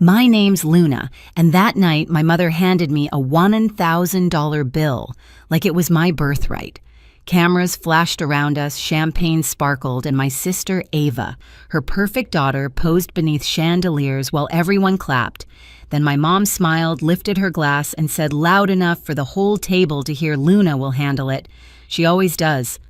My name's Luna, and that night my mother handed me a $1,000 bill, like it was my birthright. Cameras flashed around us, champagne sparkled, and my sister Ava, her perfect daughter, posed beneath chandeliers while everyone clapped. Then my mom smiled, lifted her glass, and said loud enough for the whole table to hear, "Luna will handle it. She always does."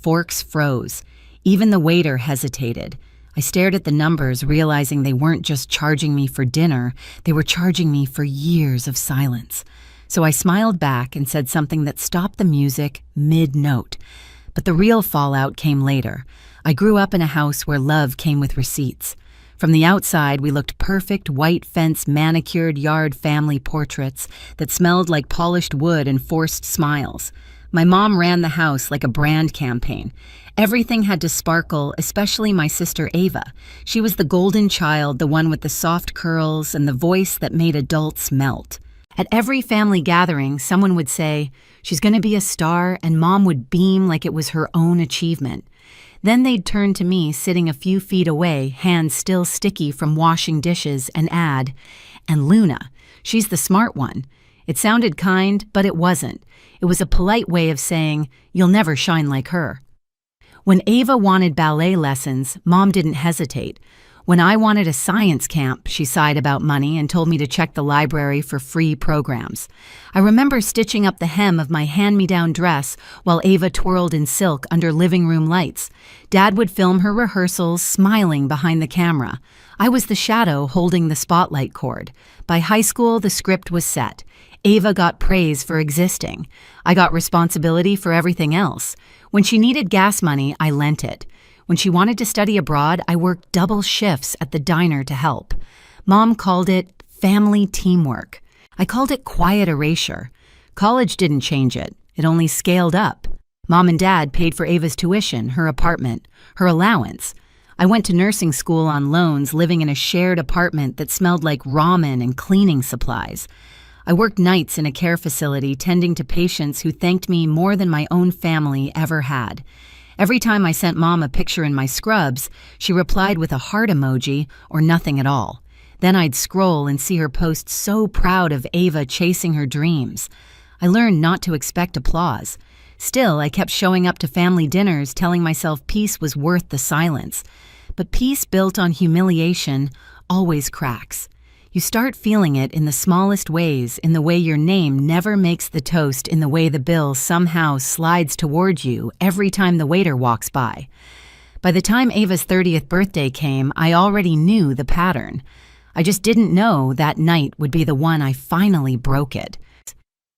Forks froze. Even the waiter hesitated. I stared at the numbers, realizing they weren't just charging me for dinner, they were charging me for years of silence. So I smiled back and said something that stopped the music mid-note. But the real fallout came later. I grew up in a house where love came with receipts. From the outside, we looked perfect, white fence, manicured yard family portraits that smelled like polished wood and forced smiles. My mom ran the house like a brand campaign. Everything had to sparkle, especially my sister Ava. She was the golden child, the one with the soft curls and the voice that made adults melt. At every family gathering, someone would say, "She's going to be a star," and Mom would beam like it was her own achievement. Then they'd turn to me, sitting a few feet away, hands still sticky from washing dishes, and add, "And Luna, she's the smart one." It sounded kind, but it wasn't. It was a polite way of saying, "You'll never shine like her." When Ava wanted ballet lessons, Mom didn't hesitate. When I wanted a science camp, she sighed about money and told me to check the library for free programs. I remember stitching up the hem of my hand-me-down dress while Ava twirled in silk under living room lights. Dad would film her rehearsals, smiling behind the camera. I was the shadow holding the spotlight cord. By high school, the script was set. Ava got praise for existing. I got responsibility for everything else. When she needed gas money, I lent it. When she wanted to study abroad, I worked double shifts at the diner to help. Mom called it family teamwork. I called it quiet erasure. College didn't change it. It only scaled up. Mom and Dad paid for Ava's tuition, her apartment, her allowance. I went to nursing school on loans, living in a shared apartment that smelled like ramen and cleaning supplies. I worked nights in a care facility tending to patients who thanked me more than my own family ever had. Every time I sent Mom a picture in my scrubs, she replied with a heart emoji or nothing at all. Then I'd scroll and see her post so proud of Ava chasing her dreams. I learned not to expect applause. Still, I kept showing up to family dinners telling myself peace was worth the silence. But peace built on humiliation always cracks. You start feeling it in the smallest ways, in the way your name never makes the toast, in the way the bill somehow slides toward you every time the waiter walks by. By the time Ava's 30th birthday came, I already knew the pattern. I just didn't know that night would be the one I finally broke it.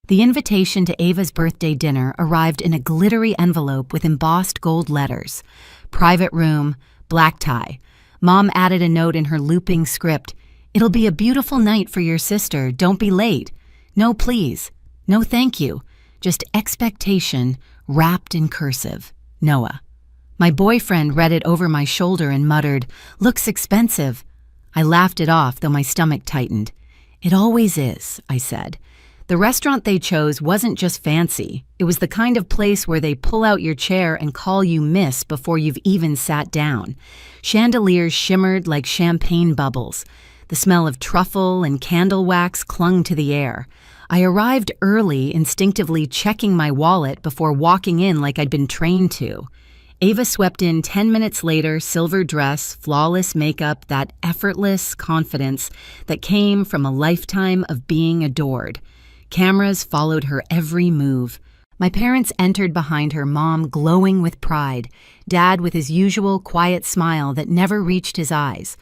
The invitation to Ava's birthday dinner arrived in a glittery envelope with embossed gold letters. Private room, black tie. Mom added a note in her looping script. "It'll be a beautiful night for your sister. Don't be late. No, please. No, thank you. Just expectation wrapped in cursive. Noah." My boyfriend read it over my shoulder and muttered, "Looks expensive." I laughed it off, though my stomach tightened. "It always is," I said. The restaurant they chose wasn't just fancy. It was the kind of place where they pull out your chair and call you miss before you've even sat down. Chandeliers shimmered like champagne bubbles. The smell of truffle and candle wax clung to the air. I arrived early, instinctively checking my wallet before walking in like I'd been trained to. Ava swept in 10 minutes later, silver dress, flawless makeup, that effortless confidence that came from a lifetime of being adored. Cameras followed her every move. My parents entered behind her, Mom glowing with pride, Dad with his usual quiet smile that never reached his eyes.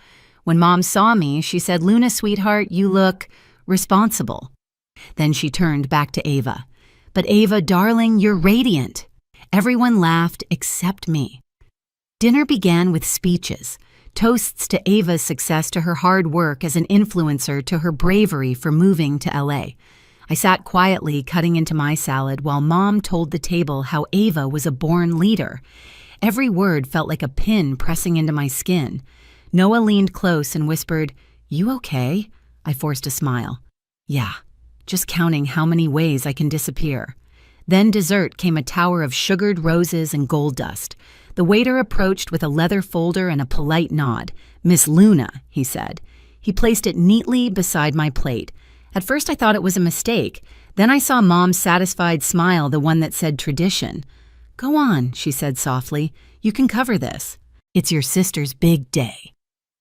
When Mom saw me, she said, "Luna, sweetheart, you look responsible." Then she turned back to Ava. "But Ava, darling, you're radiant." Everyone laughed except me. Dinner began with speeches, toasts to Ava's success, to her hard work as an influencer, to her bravery for moving to LA. I sat quietly cutting into my salad while Mom told the table how Ava was a born leader. Every word felt like a pin pressing into my skin. Noah leaned close and whispered, "You okay?" I forced a smile. "Yeah, just counting how many ways I can disappear." Then dessert came, a tower of sugared roses and gold dust. The waiter approached with a leather folder and a polite nod. "Miss Luna," he said. He placed it neatly beside my plate. At first I thought it was a mistake. Then I saw Mom's satisfied smile, the one that said tradition. "Go on," she said softly. "You can cover this. It's your sister's big day."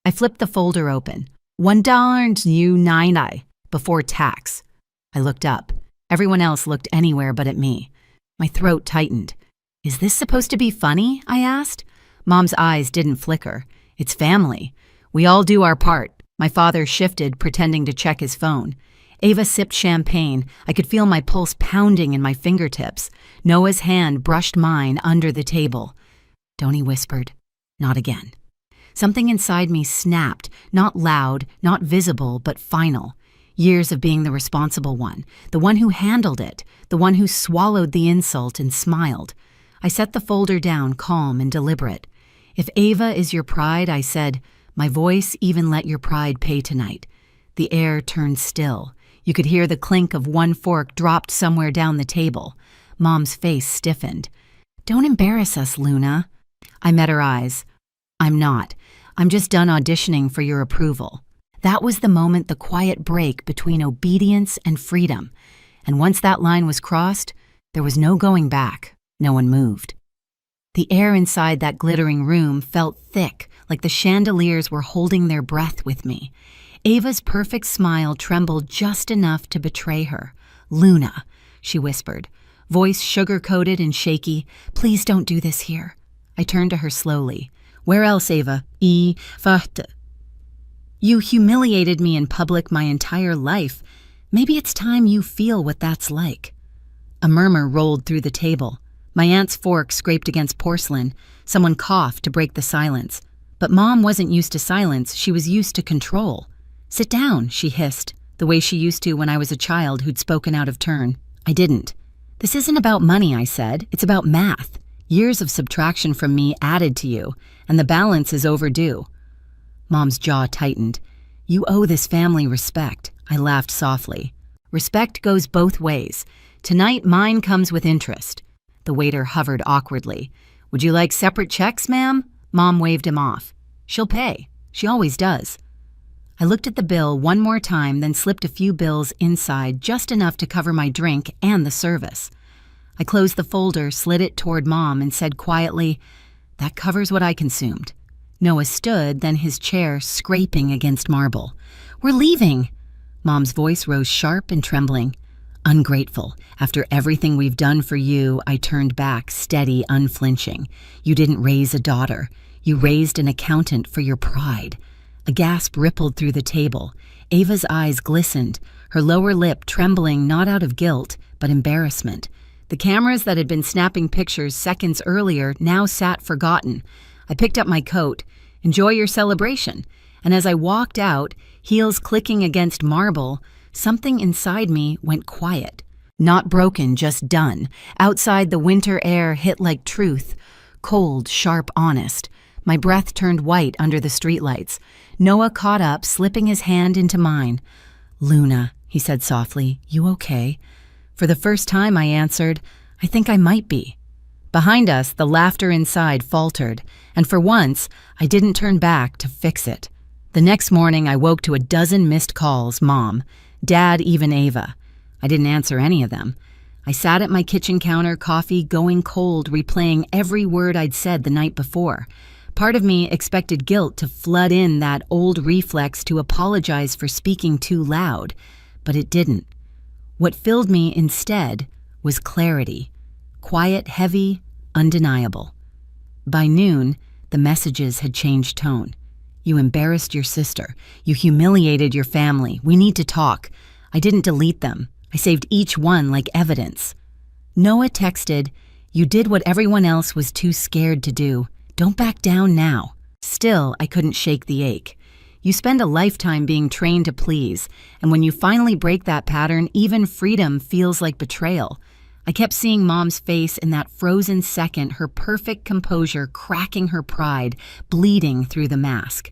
I flipped the folder open. $1.99 before tax. I looked up. Everyone else looked anywhere but at me. My throat tightened. "Is this supposed to be funny?" I asked. Mom's eyes didn't flicker. "It's family. We all do our part." My father shifted, pretending to check his phone. Ava sipped champagne. I could feel my pulse pounding in my fingertips. Noah's hand brushed mine under the table. "Don't," he whispered. "Not again." Something inside me snapped, not loud, not visible, but final. Years of being the responsible one, the one who handled it, the one who swallowed the insult and smiled. I set the folder down, calm and deliberate. "If Ava is your pride," I said, "my voice even let your pride pay tonight." The air turned still. You could hear the clink of one fork dropped somewhere down the table. Mom's face stiffened. "Don't embarrass us, Luna." I met her eyes. "I'm not. I'm just done auditioning for your approval." That was the moment, the quiet break between obedience and freedom. And once that line was crossed, there was no going back. No one moved. The air inside that glittering room felt thick, like the chandeliers were holding their breath with me. Ava's perfect smile trembled just enough to betray her. "Luna," she whispered, voice sugar-coated and shaky, "please don't do this here." I turned to her slowly. "Where else, Ava? You humiliated me in public my entire life. Maybe it's time you feel what that's like." A murmur rolled through the table. My aunt's fork scraped against porcelain. Someone coughed to break the silence. But Mom wasn't used to silence, she was used to control. "Sit down," she hissed, the way she used to when I was a child who'd spoken out of turn. I didn't. "This isn't about money," I said. "It's about math. Years of subtraction from me added to you, and the balance is overdue." Mom's jaw tightened. "You owe this family respect." I laughed softly. "Respect goes both ways. Tonight mine comes with interest." The waiter hovered awkwardly. "Would you like separate checks, ma'am?" Mom waved him off. "She'll pay. She always does." I looked at the bill one more time, then slipped a few bills inside, just enough to cover my drink and the service. I closed the folder, slid it toward Mom, and said quietly, "That covers what I consumed." Noah stood, then his chair scraping against marble. "We're leaving." Mom's voice rose sharp and trembling. "Ungrateful. After everything we've done for you," I turned back, steady, unflinching. "You didn't raise a daughter. You raised an accountant for your pride." A gasp rippled through the table. Ava's eyes glistened, her lower lip trembling not out of guilt, but embarrassment. The cameras that had been snapping pictures seconds earlier now sat forgotten. I picked up my coat. "Enjoy your celebration." And as I walked out, heels clicking against marble, something inside me went quiet. Not broken, just done. Outside, the winter air hit like truth. Cold, sharp, honest. My breath turned white under the streetlights. Noah caught up, slipping his hand into mine. "Luna," he said softly, "you okay?" For the first time, I answered, "I think I might be." Behind us, the laughter inside faltered, and for once, I didn't turn back to fix it. The next morning, I woke to a dozen missed calls, Mom, Dad, even Ava. I didn't answer any of them. I sat at my kitchen counter, coffee going cold, replaying every word I'd said the night before. Part of me expected guilt to flood in, that old reflex to apologize for speaking too loud, but it didn't. What filled me instead was clarity. Quiet, heavy, undeniable. By noon, the messages had changed tone. "You embarrassed your sister. You humiliated your family. We need to talk." I didn't delete them. I saved each one like evidence. Noah texted, "You did what everyone else was too scared to do. Don't back down now." Still, I couldn't shake the ache. You spend a lifetime being trained to please, and when you finally break that pattern, even freedom feels like betrayal. I kept seeing Mom's face in that frozen second, her perfect composure cracking her pride, bleeding through the mask.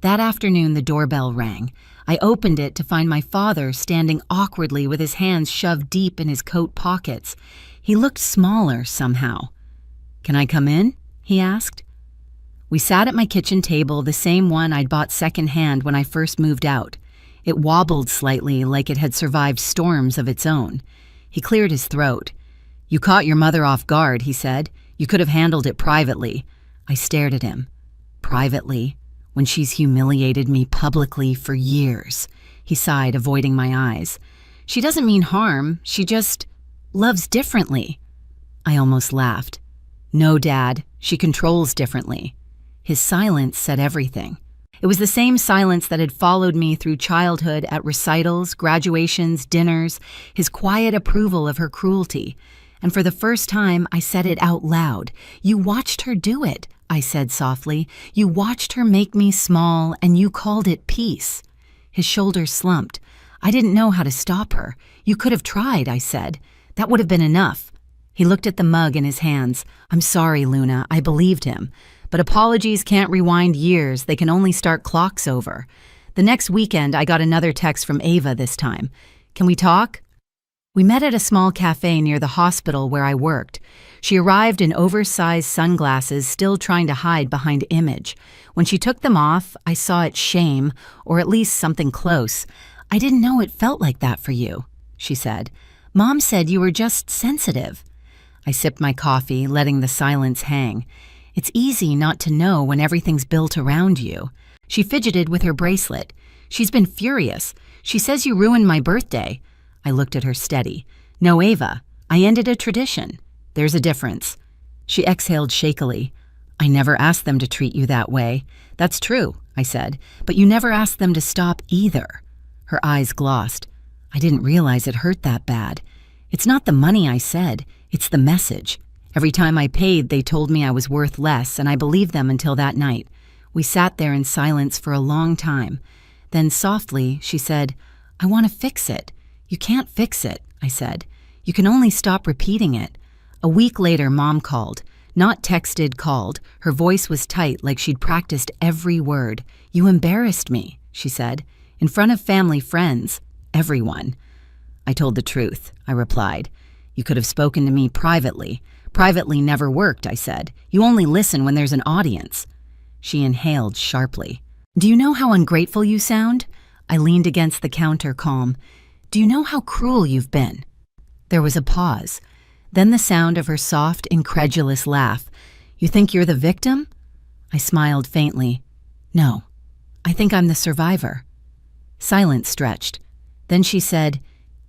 That afternoon, the doorbell rang. I opened it to find my father standing awkwardly with his hands shoved deep in his coat pockets. He looked smaller somehow. "Can I come in?" he asked. We sat at my kitchen table, the same one I'd bought secondhand when I first moved out. It wobbled slightly like it had survived storms of its own. He cleared his throat. "You caught your mother off guard," he said. "You could have handled it privately." I stared at him. "Privately? When she's humiliated me publicly for years." He sighed, avoiding my eyes. "She doesn't mean harm. She just loves differently." I almost laughed. "No, Dad. She controls differently." His silence said everything. It was the same silence that had followed me through childhood at recitals, graduations, dinners, his quiet approval of her cruelty. And for the first time, I said it out loud. "You watched her do it," I said softly. "You watched her make me small, and you called it peace." His shoulders slumped. "I didn't know how to stop her. You could have tried," I said. "That would have been enough." He looked at the mug in his hands. "I'm sorry, Luna." I believed him. But apologies can't rewind years. They can only start clocks over. The next weekend, I got another text from Ava this time. "Can we talk?" We met at a small cafe near the hospital where I worked. She arrived in oversized sunglasses, still trying to hide behind image. When she took them off, I saw it shame, or at least something close. "I didn't know it felt like that for you," she said. "Mom said you were just sensitive." I sipped my coffee, letting the silence hang. It's easy not to know when everything's built around you. She fidgeted with her bracelet. "She's been furious. She says you ruined my birthday." I looked at her steady. "No, Ava, I ended a tradition. There's a difference." She exhaled shakily. "I never asked them to treat you that way." "That's true," I said, "but you never asked them to stop either." Her eyes glossed. "I didn't realize it hurt that bad." "It's not the money," I said. "It's the message. Every time I paid, they told me I was worth less, and I believed them until that night." We sat there in silence for a long time. Then softly, she said, "I want to fix it." "You can't fix it," I said. "You can only stop repeating it." A week later, Mom called. Not texted, called. Her voice was tight, like she'd practiced every word. "You embarrassed me," she said. "In front of family, friends, everyone." I told the truth, I replied. "You could have spoken to me privately." "Privately never worked," I said. "You only listen when there's an audience." She inhaled sharply. "Do you know how ungrateful you sound?" I leaned against the counter, calm. "Do you know how cruel you've been?" There was a pause. Then the sound of her soft, incredulous laugh. "You think you're the victim?" I smiled faintly. "No, I think I'm the survivor." Silence stretched. Then she said,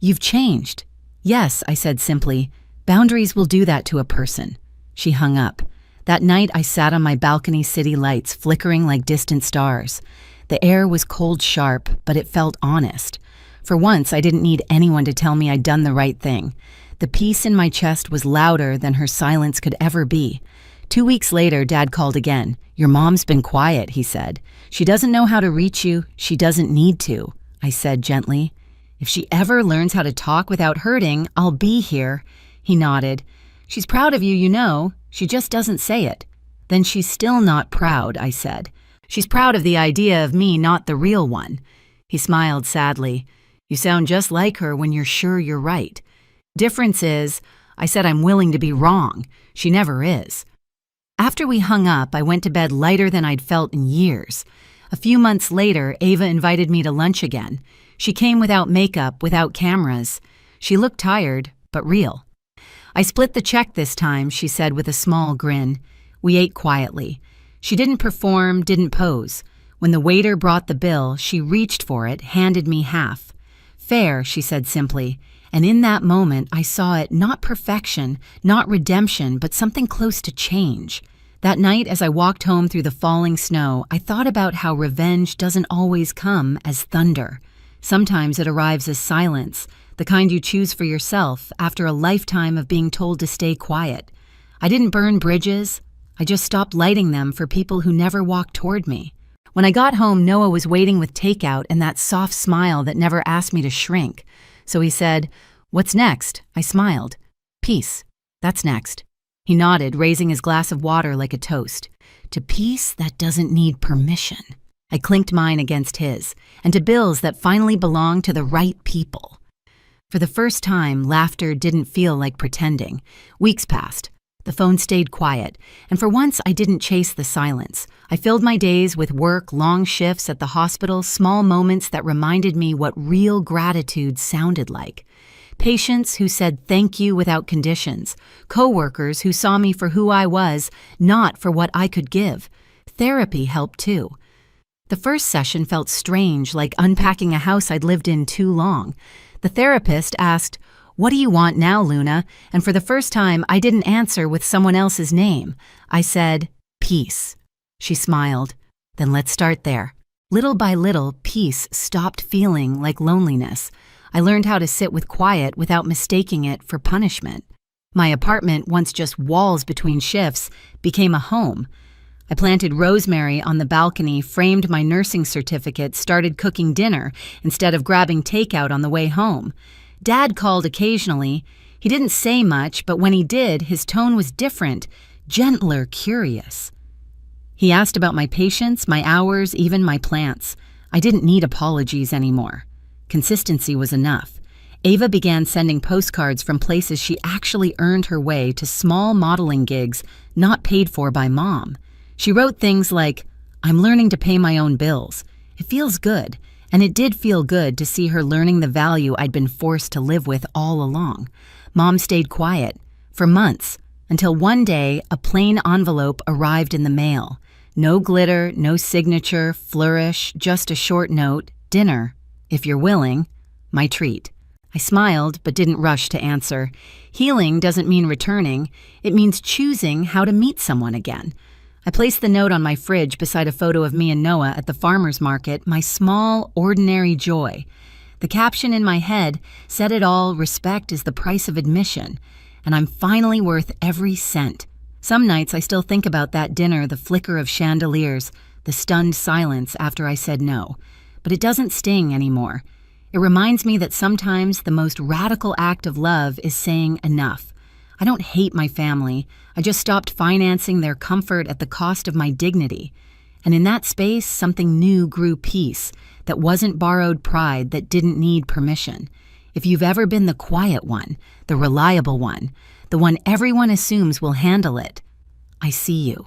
"You've changed." "Yes," I said simply. "Boundaries will do that to a person." She hung up. That night I sat on my balcony, city lights flickering like distant stars. The air was cold sharp, but it felt honest. For once, I didn't need anyone to tell me I'd done the right thing. The peace in my chest was louder than her silence could ever be. 2 weeks later, Dad called again. "Your mom's been quiet," he said. "She doesn't know how to reach you. She doesn't need to," I said gently. "If she ever learns how to talk without hurting, I'll be here." He nodded. "She's proud of you, you know. She just doesn't say it." "Then she's still not proud," I said. "She's proud of the idea of me, not the real one." He smiled sadly. "You sound just like her when you're sure you're right." "Difference is," I said, "I'm willing to be wrong. She never is." After we hung up, I went to bed lighter than I'd felt in years. A few months later, Ava invited me to lunch again. She came without makeup, without cameras. She looked tired, but real. "I split the check this time," she said with a small grin. We ate quietly. She didn't perform, didn't pose. When the waiter brought the bill, she reached for it, handed me half. "Fair," she said simply. And in that moment, I saw it not perfection, not redemption, but something close to change. That night, as I walked home through the falling snow, I thought about how revenge doesn't always come as thunder. Sometimes it arrives as silence, the kind you choose for yourself after a lifetime of being told to stay quiet. I didn't burn bridges. I just stopped lighting them for people who never walked toward me. When I got home, Noah was waiting with takeout and that soft smile that never asked me to shrink. So he said, "What's next?" I smiled. "Peace. That's next." He nodded, raising his glass of water like a toast. "To peace that doesn't need permission." I clinked mine against his, and to bills that finally belonged to the right people. For the first time, laughter didn't feel like pretending. Weeks passed. The phone stayed quiet, and for once I didn't chase the silence. I filled my days with work, long shifts at the hospital, small moments that reminded me what real gratitude sounded like. Patients who said thank you without conditions. Coworkers who saw me for who I was, not for what I could give. Therapy helped too. The first session felt strange, like unpacking a house I'd lived in too long. The therapist asked, "What do you want now, Luna?" And for the first time, I didn't answer with someone else's name. I said, "Peace." She smiled. "Then let's start there." Little by little, peace stopped feeling like loneliness. I learned how to sit with quiet without mistaking it for punishment. My apartment, once just walls between shifts, became a home. I planted rosemary on the balcony, framed my nursing certificate, started cooking dinner instead of grabbing takeout on the way home. Dad called occasionally. He didn't say much, but when he did, his tone was different, gentler, curious. He asked about my patients, my hours, even my plants. I didn't need apologies anymore. Consistency was enough. Ava began sending postcards from places she actually earned her way to small modeling gigs not paid for by Mom. She wrote things like, "I'm learning to pay my own bills. It feels good." And it did feel good to see her learning the value I'd been forced to live with all along. Mom stayed quiet for months, until one day a plain envelope arrived in the mail. No glitter, no signature, flourish, just a short note, "Dinner, if you're willing, my treat." I smiled but didn't rush to answer. Healing doesn't mean returning. It means choosing how to meet someone again. I placed the note on my fridge beside a photo of me and Noah at the farmer's market, my small, ordinary joy. The caption in my head said it all: respect is the price of admission, and I'm finally worth every cent. Some nights I still think about that dinner, the flicker of chandeliers, the stunned silence after I said no. But it doesn't sting anymore. It reminds me that sometimes the most radical act of love is saying enough. I don't hate my family. I just stopped financing their comfort at the cost of my dignity. And in that space, something new grew: peace that wasn't borrowed pride, that didn't need permission. If you've ever been the quiet one, the reliable one, the one everyone assumes will handle it, I see you.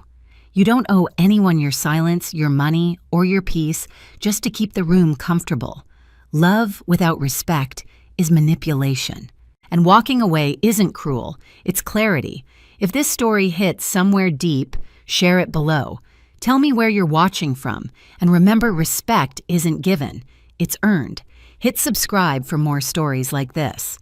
You don't owe anyone your silence, your money, or your peace just to keep the room comfortable. Love without respect is manipulation. And walking away isn't cruel, it's clarity. If this story hits somewhere deep, share it below. Tell me where you're watching from, and remember, respect isn't given, it's earned. Hit subscribe for more stories like this.